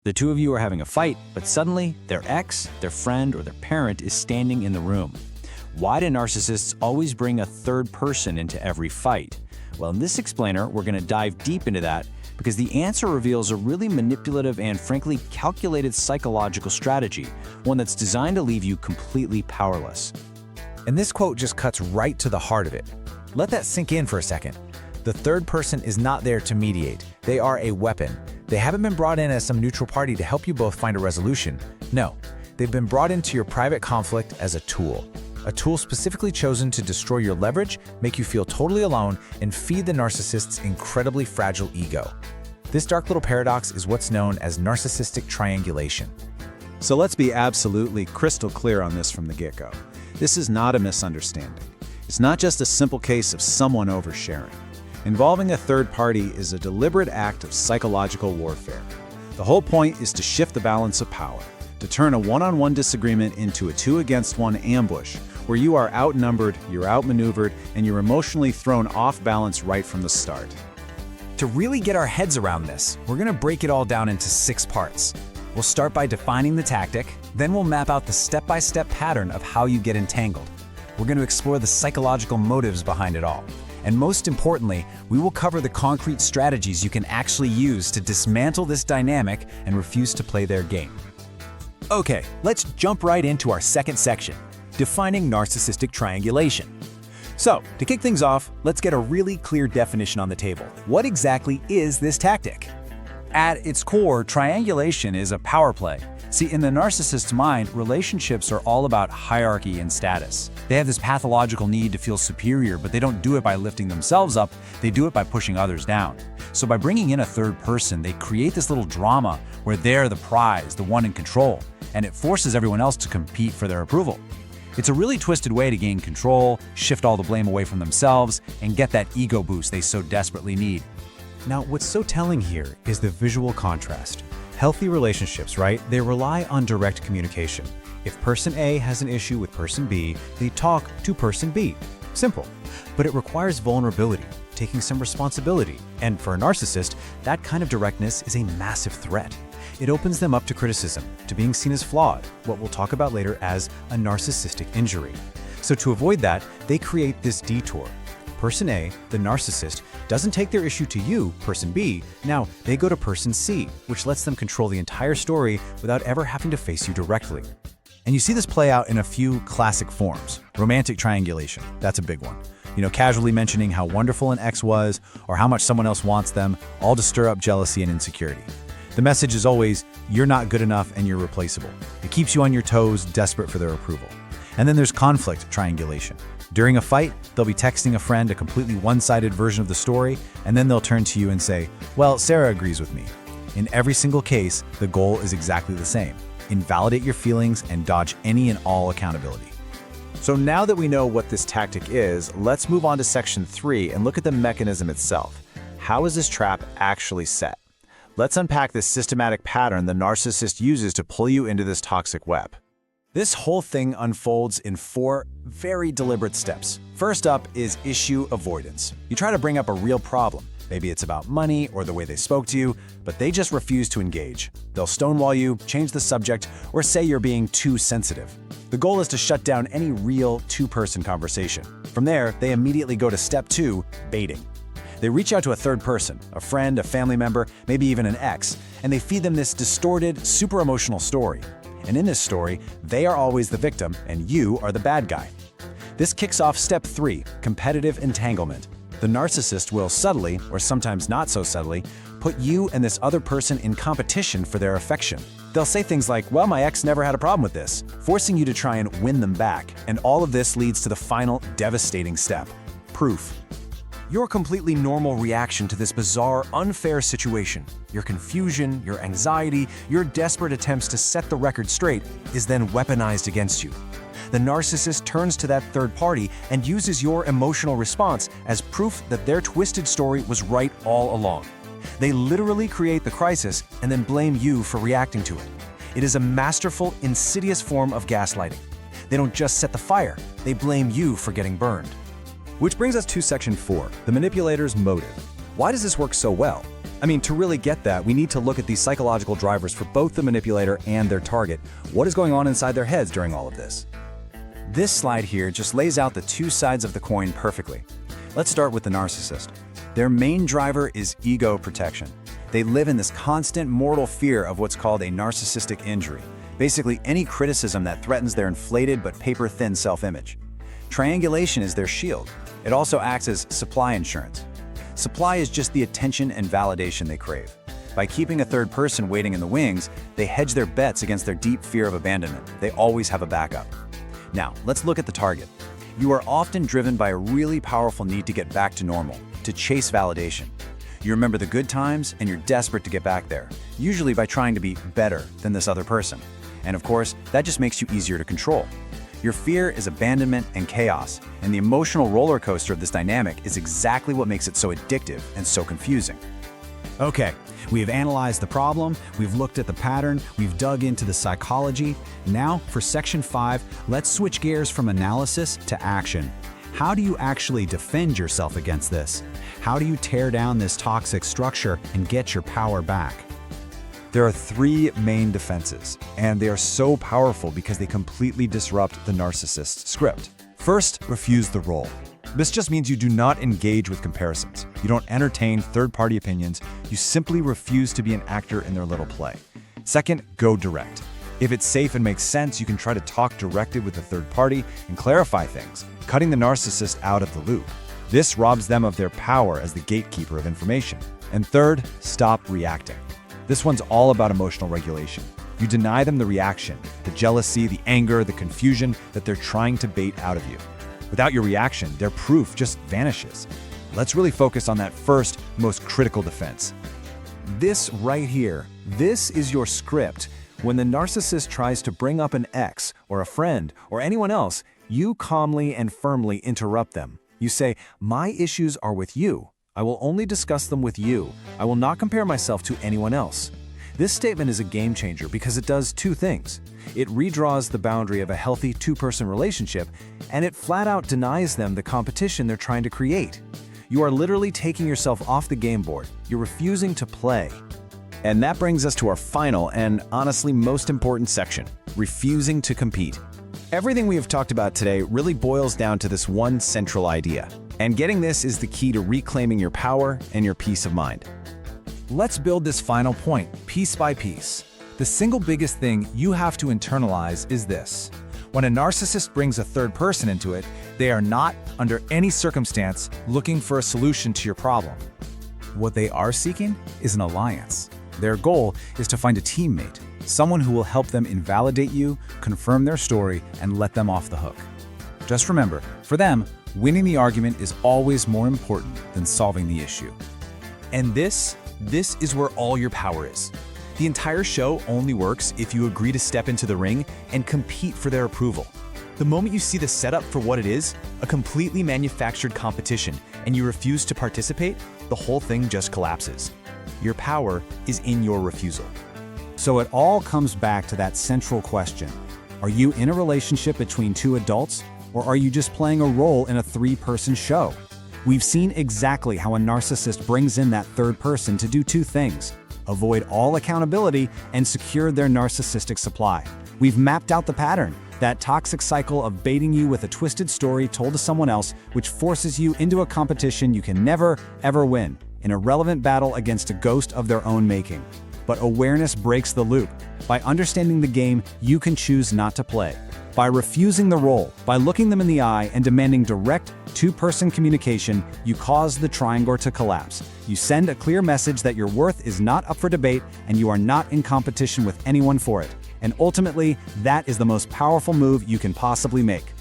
The two of you are having a fight, but suddenly their ex, their friend, or their parent is standing in the room. Why do narcissists always bring a third person into every fight? Well, in this explainer, we're going to dive deep into that because the answer reveals a really manipulative and frankly calculated psychological strategy, one that's designed to leave you completely powerless. And this quote just cuts right to the heart of it. Let that sink in for a second. The third person is not there to mediate. They are a weapon. They haven't been brought in as some neutral party to help you both find a resolution. No, they've been brought into your private conflict as a tool specifically chosen to destroy your leverage, make you feel totally alone, and feed the narcissist's incredibly fragile ego. This dark little paradox is what's known as narcissistic triangulation. So let's be absolutely crystal clear on this from the get-go. This is not a misunderstanding. It's not just a simple case of someone oversharing. Involving a third party is a deliberate act of psychological warfare. The whole point is to shift the balance of power, to turn a one-on-one disagreement into a two-against-one ambush, where you are outnumbered, you're outmaneuvered, and you're emotionally thrown off balance right from the start. To really get our heads around this, we're going to break it all down into 6 parts. We'll start by defining the tactic, then we'll map out the step-by-step pattern of how you get entangled. We're going to explore the psychological motives behind it all. And most importantly, we will cover the concrete strategies you can actually use to dismantle this dynamic and refuse to play their game. Okay, let's jump right into our second section, defining narcissistic triangulation. So, to kick things off, let's get a really clear definition on the table. What exactly is this tactic? At its core, triangulation is a power play. See, in the narcissist's mind, relationships are all about hierarchy and status. They have this pathological need to feel superior, but they don't do it by lifting themselves up, they do it by pushing others down. So by bringing in a third person, they create this little drama where they're the prize, the one in control, and it forces everyone else to compete for their approval. It's a really twisted way to gain control, shift all the blame away from themselves, and get that ego boost they so desperately need. Now, what's so telling here is the visual contrast. Healthy relationships, right? They rely on direct communication. If person A has an issue with person B, they talk to person B. Simple. But it requires vulnerability, taking some responsibility. And for a narcissist, that kind of directness is a massive threat. It opens them up to criticism, to being seen as flawed, what we'll talk about later as a narcissistic injury. So to avoid that, they create this detour. Person A, the narcissist, doesn't take their issue to you, person B. Now, they go to person C, which lets them control the entire story without ever having to face you directly. And you see this play out in a few classic forms. Romantic triangulation, that's a big one. Casually mentioning how wonderful an ex was or how much someone else wants them, all to stir up jealousy and insecurity. The message is always, you're not good enough and you're replaceable. It keeps you on your toes, desperate for their approval. And then there's conflict triangulation. During a fight, they'll be texting a friend a completely one-sided version of the story, and then they'll turn to you and say, well, Sarah agrees with me. In every single case, the goal is exactly the same. Invalidate your feelings and dodge any and all accountability. So now that we know what this tactic is, let's move on to section 3 and look at the mechanism itself. How is this trap actually set? Let's unpack this systematic pattern the narcissist uses to pull you into this toxic web. This whole thing unfolds in 4 very deliberate steps. First up is issue avoidance. You try to bring up a real problem. Maybe it's about money or the way they spoke to you, but they just refuse to engage. They'll stonewall you, change the subject, or say you're being too sensitive. The goal is to shut down any real two-person conversation. From there, they immediately go to step 2, baiting. They reach out to a third person, a friend, a family member, maybe even an ex, and they feed them this distorted, super emotional story. And in this story, they are always the victim and you are the bad guy. This kicks off step 3, competitive entanglement. The narcissist will subtly, or sometimes not so subtly, put you and this other person in competition for their affection. They'll say things like, well, my ex never had a problem with this, forcing you to try and win them back. And all of this leads to the final devastating step, proof. Your completely normal reaction to this bizarre, unfair situation, your confusion, your anxiety, your desperate attempts to set the record straight, is then weaponized against you. The narcissist turns to that third party and uses your emotional response as proof that their twisted story was right all along. They literally create the crisis and then blame you for reacting to it. It is a masterful, insidious form of gaslighting. They don't just set the fire, they blame you for getting burned. Which brings us to section 4, the manipulator's motive. Why does this work so well? I mean, to really get that, we need to look at these psychological drivers for both the manipulator and their target. What is going on inside their heads during all of this? This slide here just lays out the two sides of the coin perfectly. Let's start with the narcissist. Their main driver is ego protection. They live in this constant mortal fear of what's called a narcissistic injury, basically any criticism that threatens their inflated but paper-thin self-image. Triangulation is their shield. It also acts as supply insurance. Supply is just the attention and validation they crave. By keeping a third person waiting in the wings, they hedge their bets against their deep fear of abandonment. They always have a backup. Now, let's look at the target. You are often driven by a really powerful need to get back to normal, to chase validation. You remember the good times and you're desperate to get back there, usually by trying to be better than this other person. And of course, that just makes you easier to control. Your fear is abandonment and chaos, and the emotional roller coaster of this dynamic is exactly what makes it so addictive and so confusing. Okay, we have analyzed the problem, we've looked at the pattern, we've dug into the psychology. Now, for Section 5, let's switch gears from analysis to action. How do you actually defend yourself against this? How do you tear down this toxic structure and get your power back? There are three main defenses, and they are so powerful because they completely disrupt the narcissist's script. First, refuse the role. This just means you do not engage with comparisons. You don't entertain third-party opinions. You simply refuse to be an actor in their little play. Second, go direct. If it's safe and makes sense, you can try to talk directly with the third party and clarify things, cutting the narcissist out of the loop. This robs them of their power as the gatekeeper of information. And third, stop reacting. This one's all about emotional regulation. You deny them the reaction, the jealousy, the anger, the confusion that they're trying to bait out of you. Without your reaction, their proof just vanishes. Let's really focus on that first, most critical defense. This right here, this is your script. When the narcissist tries to bring up an ex or a friend or anyone else, you calmly and firmly interrupt them. You say, "My issues are with you. I will only discuss them with you. I will not compare myself to anyone else." This statement is a game changer because it does two things. It redraws the boundary of a healthy two-person relationship, and it flat out denies them the competition they're trying to create. You are literally taking yourself off the game board. You're refusing to play. And that brings us to our final and honestly most important section, refusing to compete. Everything we have talked about today really boils down to this one central idea. And getting this is the key to reclaiming your power and your peace of mind. Let's build this final point, piece by piece. The single biggest thing you have to internalize is this. When a narcissist brings a third person into it, they are not, under any circumstance, looking for a solution to your problem. What they are seeking is an alliance. Their goal is to find a teammate, someone who will help them invalidate you, confirm their story, and let them off the hook. Just remember, for them, winning the argument is always more important than solving the issue. And this is where all your power is. The entire show only works if you agree to step into the ring and compete for their approval. The moment you see the setup for what it is, a completely manufactured competition, and you refuse to participate, the whole thing just collapses. Your power is in your refusal. So it all comes back to that central question. Are you in a relationship between two adults, or are you just playing a role in a three-person show? We've seen exactly how a narcissist brings in that third person to do two things: avoid all accountability and secure their narcissistic supply. We've mapped out the pattern, that toxic cycle of baiting you with a twisted story told to someone else, which forces you into a competition you can never, ever win, an irrelevant battle against a ghost of their own making. But awareness breaks the loop. By understanding the game, you can choose not to play. By refusing the role, by looking them in the eye and demanding direct, two-person communication, you cause the triangle to collapse. You send a clear message that your worth is not up for debate and you are not in competition with anyone for it. And ultimately, that is the most powerful move you can possibly make.